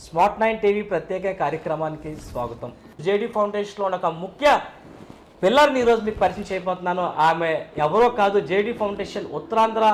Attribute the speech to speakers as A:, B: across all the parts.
A: Smart 9 TV ప్రత్యేక కార్యక్రమానికి స్వాగతం. జేడీ ఫౌండేషన్లో ఒక ముఖ్య పిల్లర్ని ఈరోజు మీకు పరిచయం చేయబోతున్నాను. ఆమె ఎవరో కాదు, జేడీ ఫౌండేషన్ ఉత్తరాంధ్ర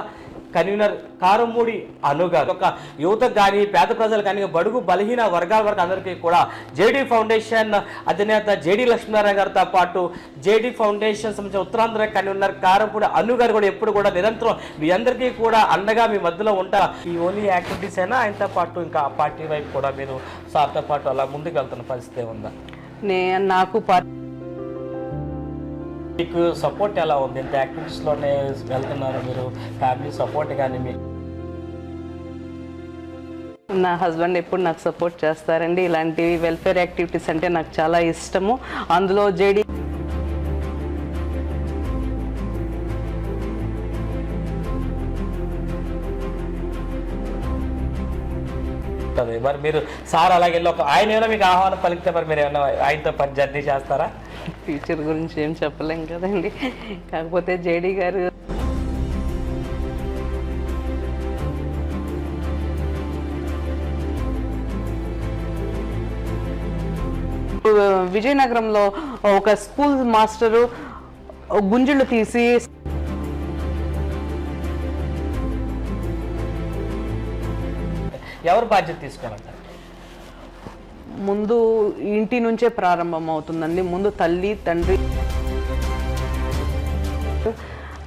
A: కన్వీనర్ కారంమూడి అను గారు. ఒక యువతకు కానీ పేద ప్రజలు కానీ బడుగు బలహీన వర్గాల వరకు అందరికీ కూడా జేడీ ఫౌండేషన్ అధినేత జేడీ లక్ష్మీనారాయణ గారితో పాటు జేడీ ఫౌండేషన్ సంబంధించిన ఉత్తరాంధ్ర కన్వీనర్ కారంపూడి అను గారు కూడా ఎప్పుడు కూడా నిరంతరం మీ అందరికీ కూడా అండగా మీ మధ్యలో ఉంటారు. ఈ ఓన్లీ యాక్టివిటీస్ అయినా ఆయనతో పాటు ఇంకా పార్టీ వైపు కూడా మీరు సార్తో పాటు అలా ముందుకు వెళ్తున్న పరిస్థితి ఉందా?
B: నాకు
A: మీకు సపోర్ట్ ఎలా ఉంది? ఇంత యాక్టివిటీస్లోనే వెళ్తున్నారు మీరు, ఫ్యామిలీ సపోర్ట్ కానీ మీకు?
B: నా హస్బెండ్ ఎప్పుడు నాకు సపోర్ట్ చేస్తారండి. ఇలాంటివి వెల్ఫేర్ యాక్టివిటీస్ అంటే నాకు చాలా ఇష్టము. అందులో జేడీ
A: మరి మీరు సార్ అలాగే ఆయన ఏమైనా మీకు ఆహ్వానం పలికితే మరి మీరు ఏమైనా ఆయనతో పని జర్నీ చేస్తారా?
B: ఫ్యూచర్ గురించి ఏం చెప్పలేం కదండి. కాకపోతే జేడీ గారు విజయనగరంలో ఒక స్కూల్ మాస్టరు గుంజుళ్ళు తీసి
A: ఎవరు బాధ్యత తీసుకోవాలంటారు?
B: ముందు ఇంటి నుంచే ప్రారంభం అవుతుందండి. ముందు తల్లి తండ్రి,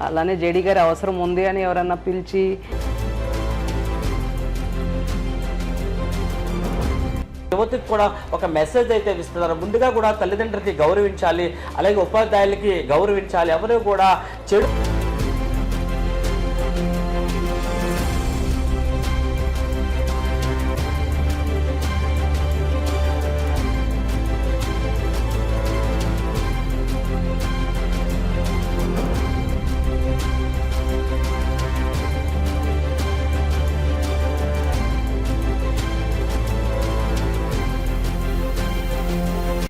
B: అలానే జేడీ గారి అవసరం ఉంది అని ఎవరన్నా పిలిచి
A: యువతకు కూడా ఒక మెసేజ్ అయితే ఇస్తున్నారు. ముందుగా కూడా తల్లిదండ్రులకి గౌరవించాలి, అలాగే ఉపాధ్యాయులకి గౌరవించాలి. ఎవరు కూడా చెడు